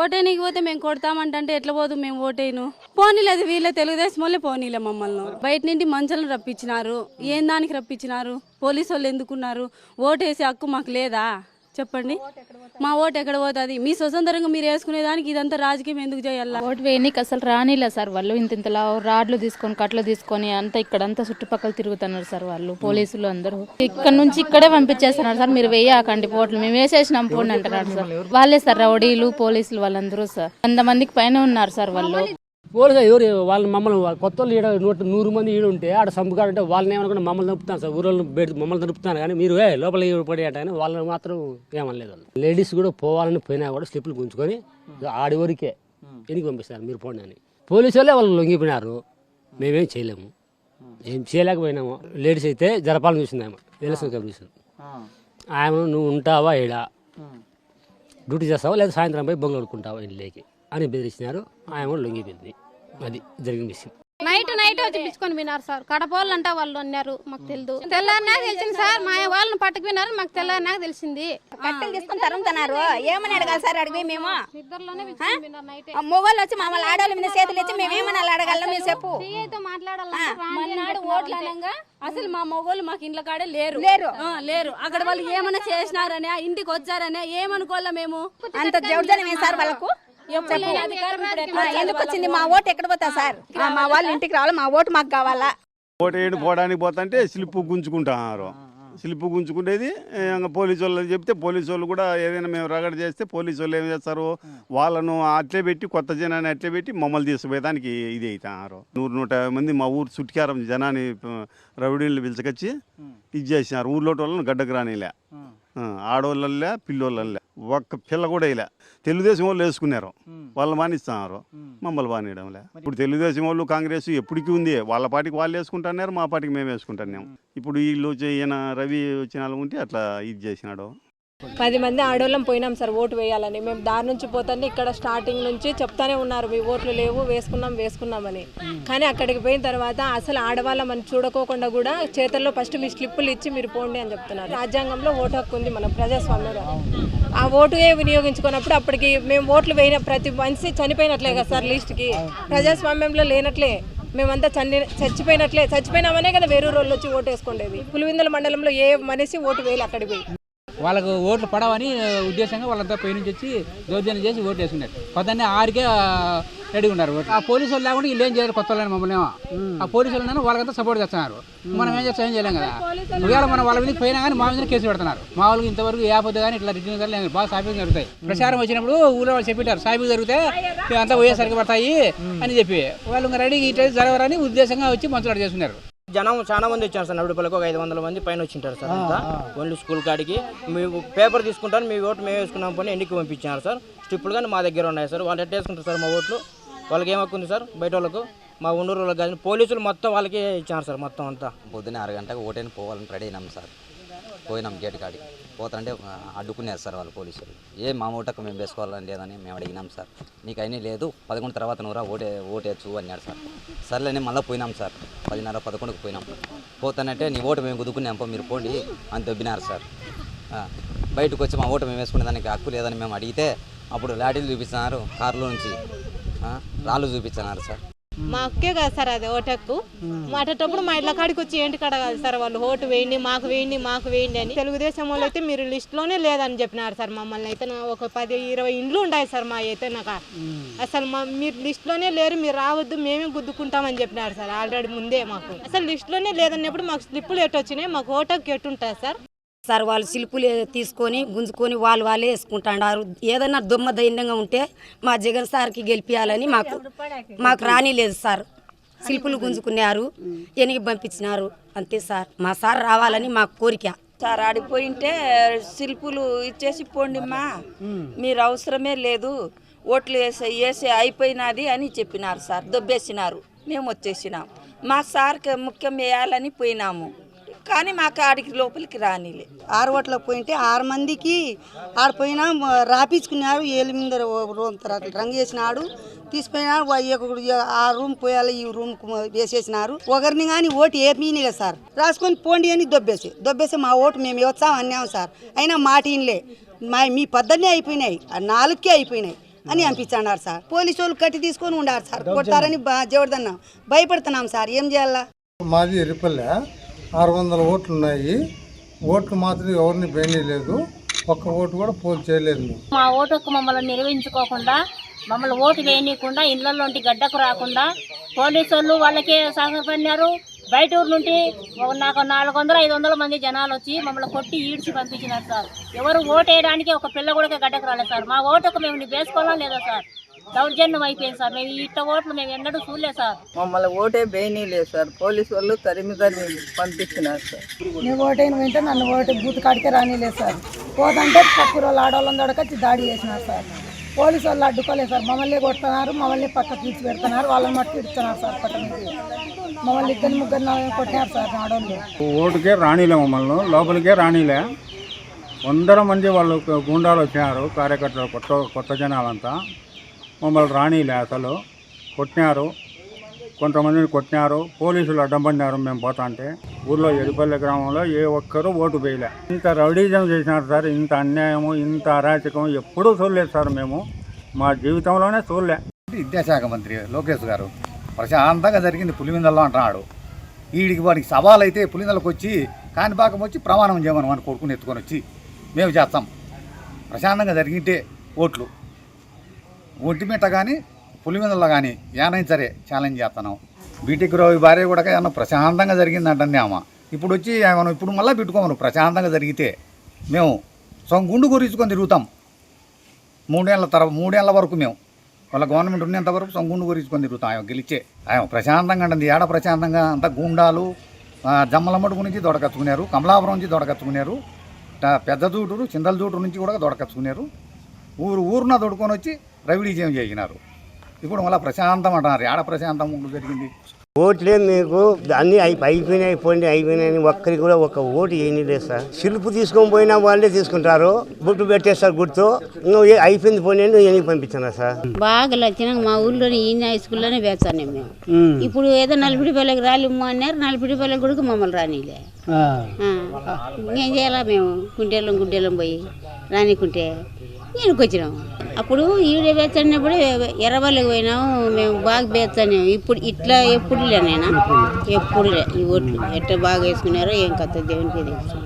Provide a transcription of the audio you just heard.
ఓటేనికి పోతే మేము కొడతామంటే ఎట్లా పోదు మేము ఓటేను పోనీలేదు వీళ్ళ తెలుగుదేశం వాళ్ళే పోనీలే మమ్మల్ని బయట నుండి మంచులను రప్పించినారు ఏం దానికి రప్పించినారు పోలీసు వాళ్ళు ఎందుకున్నారు ఓటేసే హక్కు మాకు లేదా చెప్పండి మా ఓటు ఎక్కడ పోతుంది మీ స్వతంత్రంగా మీరు వేసుకునేదానికి ఇదంతా రాజకీయం ఎందుకు చేయాలి ఓటు వేయనీకి అసలు రానిలే సార్ వాళ్ళు ఇంతలా రాడ్లు తీసుకొని కట్లు తీసుకొని అంతా ఇక్కడంతా చుట్టుపక్కల తిరుగుతున్నారు సార్ వాళ్ళు పోలీసులు అందరూ ఇక్కడ నుంచి ఇక్కడే పంపించేస్తున్నారు సార్ మీరు వేయకండి ఓట్లు మేము వేసేసినాం పోండి అంటున్నారు సార్ వాళ్ళే సార్ రౌడీలు పోలీసులు వాళ్ళందరూ సార్ 100 మందికి పైన ఉన్నారు సార్ వాళ్ళు పోలీసు ఎవరు వాళ్ళు మమ్మల్ని కొత్త వాళ్ళు 100 మంది ఈడు ఉంటే ఆడ సంపుకాడంటే వాళ్ళని ఏమనుకున్నా మమ్మల్ని నడుపుతాను సార్ ఊరోళ్ళు మమ్మల్ని నడుపుతాను కానీ మీరు లోపల పడేట కానీ వాళ్ళని మాత్రం ఏమనలేదు లేడీస్ కూడా పోవాలని పోయినా కూడా స్లిప్లు గుంజుకొని ఆడి వరకే ఎనికి పంపిస్తారు మీరు పోండి అని పోలీసు వాళ్ళే వాళ్ళు లొంగిపోయినారు మేమేం చేయలేము ఏం చేయలేకపోయినాము లేడీస్ అయితే జరపాలని చూసింది ఆమె ఎలక్షన్ కమిషన్ ఆమె నువ్వు ఉంటావా ఈడ డ్యూటీ చేస్తావా లేదా సాయంత్రం పోయి బొంగ కొడుకుంటావా ఇంట్లోకి అని బెదిరించినారు ఆమె లొంగిపోయింది అది జరిగిన విషయం నైట్ వచ్చి పిలుచుకొని విన్నారు సార్ కడపోళ్ళు అంటే వాళ్ళు అన్నారు మాకు తెలియదు తెల్లారినాక తెలిసింది సార్ మా వాళ్ళని పట్టుకు విన్నారు మాకు తెల్లారినాక తెలిసింది కట్టెలు తీసుకొని తరుముతున్నారు ఏమని అడగాలి సార్ అడిగి మేము ఇద్దరులోనే మొగోళ్ళు వచ్చి మమ్మల్ని ఆడవాళ్ళ మీద చేతులు ఇచ్చి మేము ఏమని అడగాలి మీరు చెప్పు మన్నాడు ఓట్లు అనగా అసలు మా మొగోళ్ళు మాకు ఇంట్లో కాడే లేరు లేరు అక్కడ వాళ్ళు ఏమైనా చేసినారనే ఇంటికి వచ్చారనే ఏమనుకోవాలా మేము అంత జౌర్జన్యం సార్ వాళ్ళకు ఎందుకు వచ్చింది మా ఓటు ఎక్కడ పోతా సార్ మా వాళ్ళు ఇంటికి రావాలి మా ఓటు మాకు కావాలా ఓటు వేయడం పోవడానికి పోతుంటే స్లిప్ గుంజుకుంటున్నారు స్లిప్ గుంజుకునేది పోలీసు వాళ్ళు చెప్తే పోలీసు వాళ్ళు కూడా ఏదైనా మేము రగడ చేస్తే పోలీసు వాళ్ళు ఏం చేస్తారు వాళ్ళను అట్లే పెట్టి కొత్త జనాన్ని అట్లే పెట్టి మమ్మల్ని తీసుకుపోయేదానికి ఇది అవుతున్నారు 100-150 మంది మా ఊరు చుట్టుకారం జనాన్ని రౌడీలు పిలుచుకొచ్చి ఇది చేసినారు ఊర్లో వాళ్ళని గడ్డకు రానిలే ఆడవాళ్ళే పిల్లోళ్ళే ఒక్క పిల్ల కూడా ఇలా తెలుగుదేశం వాళ్ళు వేసుకున్నారు వాళ్ళు మానిస్తున్నారు మమ్మల్ని బానియడంలే ఇప్పుడు తెలుగుదేశం వాళ్ళు కాంగ్రెస్ ఎప్పటికీ ఉంది వాళ్ళ పార్టీకి వాళ్ళు వేసుకుంటున్నారు మా పార్టీకి మేము వేసుకుంటున్నాం ఇప్పుడు వీళ్ళు ఈయన రవి వచ్చిన ఉంటే అట్లా ఇది చేసినాడు 10 మంది ఆడోళ్ళం పోయినాం సార్ ఓటు వేయాలని మేము దారి నుంచి పోతానే ఇక్కడ స్టార్టింగ్ నుంచి చెప్తానే ఉన్నారు మీ ఓట్లు లేవు వేసుకున్నామని కానీ అక్కడికి పోయిన తర్వాత అసలు ఆడవాళ్ళమని చూడకోకుండా కూడా చేతుల్లో ఫస్ట్ మీ స్లిప్పులు ఇచ్చి మీరు పోండి అని చెప్తున్నారు రాజ్యాంగంలో ఓటు హక్కు ఉంది మన ప్రజాస్వామ్యంలో ఆ ఓటుగా వినియోగించుకున్నప్పుడు అప్పటికి మేము ఓట్లు వేయిన ప్రతి మనిషి చనిపోయినట్లే కదా సార్ లిస్ట్కి ప్రజాస్వామ్యంలో లేనట్లే మేమంతా చచ్చిపోయినామనే కదా వేరే రోజులు వచ్చి ఓటు వేసుకోండేది పులివెందుల మండలంలో ఏ మనిషి ఓటు వేయాలి అక్కడికి పోయి వాళ్ళకు ఓట్లు పడవని ఉద్దేశంగా వాళ్ళంతా పై నుంచి వచ్చి దౌర్జన్యం చేసి ఓటు వేసుకున్నారు పొద్దున్నే 6కే రెడీ ఉన్నారు ఆ పోలీసు వాళ్ళు లేకుండా వీళ్ళు ఏం చేయాలి కొత్త వాళ్ళని మమ్మల్ని ఆ పోలీసు వాళ్ళు వాళ్ళకంతా సపోర్ట్ చేస్తున్నారు మనం ఏం చేస్తాం ఏం చేయలేం కదా ఒకవేళ మనం వాళ్ళ మీద పోయినా కానీ మా మీద కేసు పెడుతున్నారు మా వాళ్ళకి ఇంతవరకు ఏ ఆపద కానీ ఇట్లా రిటర్న్ కానీ బాగా సాఫీగా జరుగుతాయి ప్రచారం వచ్చినప్పుడు ఊళ్ళో వాళ్ళు చెప్పారు సాఫీగా జరిగితే అంతా పోయేసరికి పడతాయి అని చెప్పి వాళ్ళు ఇంకా రెడీ ఇట్లా జరగరని ఉద్దేశంగా వచ్చి మంచులాట చేస్తున్నారు జనం చాలా మంది వచ్చారు సార్ నడుపులకు ఒక 500 మంది పైన వచ్చింటారు సార్ అంతా ఓన్లీ స్కూల్ కాడికి మేము పేపర్ తీసుకుంటారు మీ ఓటు మేము వేసుకున్నాం పని ఎన్నిక పంపించారు సార్ స్టిప్పులు కానీ మా దగ్గర ఉన్నాయి సార్ వాళ్ళు ఎట్లా వేసుకుంటారు సార్ మా ఓట్లు వాళ్ళకి ఏమక్కుంది సార్ బయట వాళ్ళకు మా ఉండూరు వాళ్ళకి కానీ పోలీసులు మొత్తం వాళ్ళకి ఇచ్చారు సార్ మొత్తం అంతా పొద్దున్నే 6 గంటలకు ఓటైనా పోవాలని రెడీ అయినాం సార్ పోయినాం గేట్ కాడికి పోతారంటే అడ్డుకున్నారు సార్ వాళ్ళు పోలీసులు మా ఓటకు మేము వేసుకోవాలని లేదని మేము అడిగినాం సార్ నీకు అయినా లేదు 11 తర్వాత నువ్వురా ఓటేచ్చు అన్నాడు సార్ సర్లేని మళ్ళీ పోయినాం సార్ 10:30-11కు పోయినాం పోతానంటే నీ ఓటు మేము కుదుకున్నాం మీరు పోండి అని దొబ్బినారు సార్ బయటకు వచ్చి మా ఓటు మేము వేసుకునే దానికి హక్కు లేదని మేము అడిగితే అప్పుడు లాఠీలు చూపిస్తున్నారు కారులో నుంచి రాళ్ళు చూపించినారు సార్ మా అక్కే కదా సార్ అది ఓటక్కు మాటేటప్పుడు మా ఇళ్ళ కాడికి వచ్చి ఏంటి కడగాలి సార్ వాళ్ళు ఓటు వేయండి మాకు వేయండి అని తెలుగుదేశం వాళ్ళు అయితే మీరు లిస్టులోనే లేదని చెప్పినారు సార్ మమ్మల్ని అయితే ఒక 10-20 ఇండ్లు ఉన్నాయి సార్ మా అయితే నాకు అసలు మీరు లిస్టులోనే లేరు మీరు రావద్దు మేమే గుద్దుకుంటామని చెప్పినారు సార్ ఆల్రెడీ ముందే మాకు అసలు లిస్టులోనే లేదన్నప్పుడు మాకు స్లిప్పులు ఎటు వచ్చినాయి మాకు ఓటక్కు ఎట్టుంటాయి సార్ వాళ్ళు శిల్పులు తీసుకొని గుంజుకొని వాళ్ళే వేసుకుంటున్నారు ఏదన్నా దుమ్మ ధైర్యంగా ఉంటే మా జగన్ సార్కి గెలిపించాలని మాకు రానిలేదు సార్ శిల్పులు గుంజుకున్నారు ఎనికి పంపించినారు అంతే సార్ మా సార్ రావాలని మాకు కోరిక సార్ ఆడిపోయింటే శిల్పులు ఇచ్చేసి పోండిమ్మా మీరు అవసరమే లేదు ఓట్లు వేసి అయిపోయినది అని చెప్పినారు సార్ దొబ్బేసినారు మేము వచ్చేసినాం మా సార్కి ముఖ్యం వేయాలని పోయినాము కానీ మాకు ఆడికి లోపలికి రానిలే 6 ఓట్లకు పోయింటే 6 మందికి ఆడిపోయినా రాపించుకున్నారు ఏళ్ళ మీద రంగు చేసినాడు తీసుకుపోయినాడు ఆ రూమ్ పోయాలి ఈ రూమ్ వేసేసినారు ఒకరిని కానీ ఓటు ఏమీనిలే సార్ రాసుకొని పోండి అని దొబ్బేసి మా ఓటు మేము వచ్చాం అన్నాం సార్ అయినా మాట ఇన్లే మీ 10 అయిపోయినాయి 4కే అయిపోయినాయి అని పంపించాడు సార్. పోలీసు వాళ్ళు కట్టి తీసుకొని ఉండారు సార్, కొడతారని జవడదన్నాం, భయపడుతున్నాం సార్. ఏం చేయాలా? మాది ఎరిపల్లె, 600 ఓట్లు ఉన్నాయి. ఓట్లు మాత్రం ఎవరిని లేదు, ఒక్క ఓటు కూడా పోల్ చేయలేదు. మా ఓటుకు మమ్మల్ని నిర్వహించుకోకుండా, మమ్మల్ని ఓటు వేయనీయకుండా, ఇళ్లలోంటి గడ్డకు రాకుండా పోలీసు వాళ్ళు వాళ్ళకే సహకరించారు. బయట ఊరు నుండి నాకు 400-500 మంది జనాలు వచ్చి మమ్మల్ని కొట్టి ఈడ్చి పంపించినారు సార్. ఎవరు ఓటు వేయడానికి ఒక పిల్ల కూడా గడ్డకు రాలేదు సార్. మా ఓటుకు మేము వేసుకోవాలా లేదా సార్? దౌర్జన్యం అయిపోయింది సార్. మేము ఇట్ట ఓట్లు మేము ఎన్నడూ చూడలేదు సార్. మమ్మల్ని ఓటే వేయనీయలేదు సార్. పోలీసు వాళ్ళు తరిమి పంపించినారు సార్. నేను ఓటైన వెంటనే నన్ను ఓటు బూత్ కాడికే రానిలేదు సార్. పోదంటే పక్కన వాళ్ళు ఆడవాళ్ళని దొడకొచ్చి దాడి చేసినారు సార్. పోలీసు వాళ్ళు అడ్డుకోలేదు సార్. మమ్మల్ని కొడుతున్నారు, మమ్మల్ని పక్క తీర్చి పెడుతున్నారు, వాళ్ళని మట్టు ఇడుతున్నారు సార్. పట్టణకి మమ్మల్ని 2-3 కొట్టినారు సార్ ఆడవాళ్ళు. ఓటుకే రానిలే, మమ్మల్ని లోపలికే రానిలే. 100 మంది వాళ్ళు గుండాలు వచ్చినారు, కార్యకర్తలు, కొత్త జనాలంతా. మమ్మల్ని రానిలే, అసలు కొట్టినారు, కొంతమందిని కొట్టినారు. పోలీసులు అడ్డం పడినారు మేము పోతా అంటే. ఊర్లో ఎరిపల్లె గ్రామంలో ఏ ఒక్కరూ ఓటు వేయలే. ఇంత రౌడీజం చేసినారు సార్. ఇంత అన్యాయము, ఇంత అరాచకం ఎప్పుడూ చూడలేదు సార్. మేము మా జీవితంలోనే చూడలే. విద్యాశాఖ మంత్రి లోకేష్ గారు ప్రశాంతంగా జరిగింది పులివెందులలో అంటున్నాడు. వీడికి వాడికి సవాల్ అయితే పులివెందులకు వచ్చి కాణిపాకం వచ్చి ప్రమాణం చేయమని మన కొడుకుని ఎత్తుకొని వచ్చి మేము చేస్తాం. ప్రశాంతంగా జరిగింటే ఓట్లు ఒంటిమిట్ట కానీ పులివెందులలో కానీ ఏనైనా సరే ఛాలెంజ్ చేస్తున్నాం. బీటెక్ రావు భార్య కూడా ఏమన్నా ప్రశాంతంగా జరిగిందంటే ఆమె ఇప్పుడు వచ్చి ఏమన్నా ఇప్పుడు మళ్ళీ పెట్టుకోమను. ప్రశాంతంగా జరిగితే మేము గుండు గురించుకొని తిరుగుతాం. 3 ఏళ్ళ వరకు మేము వాళ్ళ గవర్నమెంట్ ఉన్నంత వరకు గుండు గురించుకొని తిరుగుతాం. ఆయన గెలిచే ఆయన ప్రశాంతంగా అంటుంది. ఏడ ప్రశాంతంగా అంతా గుండాలు జమ్మలమడుగు నుంచి దొడకచ్చుకున్నారు, కమలాపురం నుంచి దొడకచ్చుకున్నారు, పెద్ద దూటూరు చింతల దూటూరు నుంచి కూడా దొడకచ్చుకున్నారు. ఊరున దొడుకొని వచ్చి రవిడీజం చేసినారు. ఇప్పుడు మళ్ళీ ప్రశాంతం అంటున్నారు. ఏడ ప్రశాంతం జరిగింది? ఓట్లే మీకు అన్నీ అయిపోయినాయి. ఒక్కరికి కూడా ఒక ఓటు వేయలేదు సార్. శిల్పు తీసుకొని పోయినా వాళ్ళే తీసుకుంటారు, బుట్టు పెట్టేస్తారు గుర్తు. అయిపోయింది పోయినా ఎన్ని పంపించారు సార్. బాగా వచ్చినాక మా ఊళ్ళోనే ఈ హై స్కూల్లోనే వేస్తాను మేము. ఇప్పుడు ఏదో నలపిడిపల్లెకి రాలిమ్మ అన్నారు, నలపిడిపల్లెకి కూడా మమ్మల్ని రానిలే. ఏం చేయాలా? మేము గుంటెలం పోయి రానికుంటే ఈయనకు వచ్చినాము. అప్పుడు ఈవిడ వేస్తున్నప్పుడు ఎర్రబల్లెకి పోయినాము, మేము బాగా వేస్తాను. ఇప్పుడు ఇట్లా ఎప్పుడులే, ఈ ఓట్లు ఎట్లా బాగా వేసుకున్నారో ఏం కథ దేవునికి తెలుసు.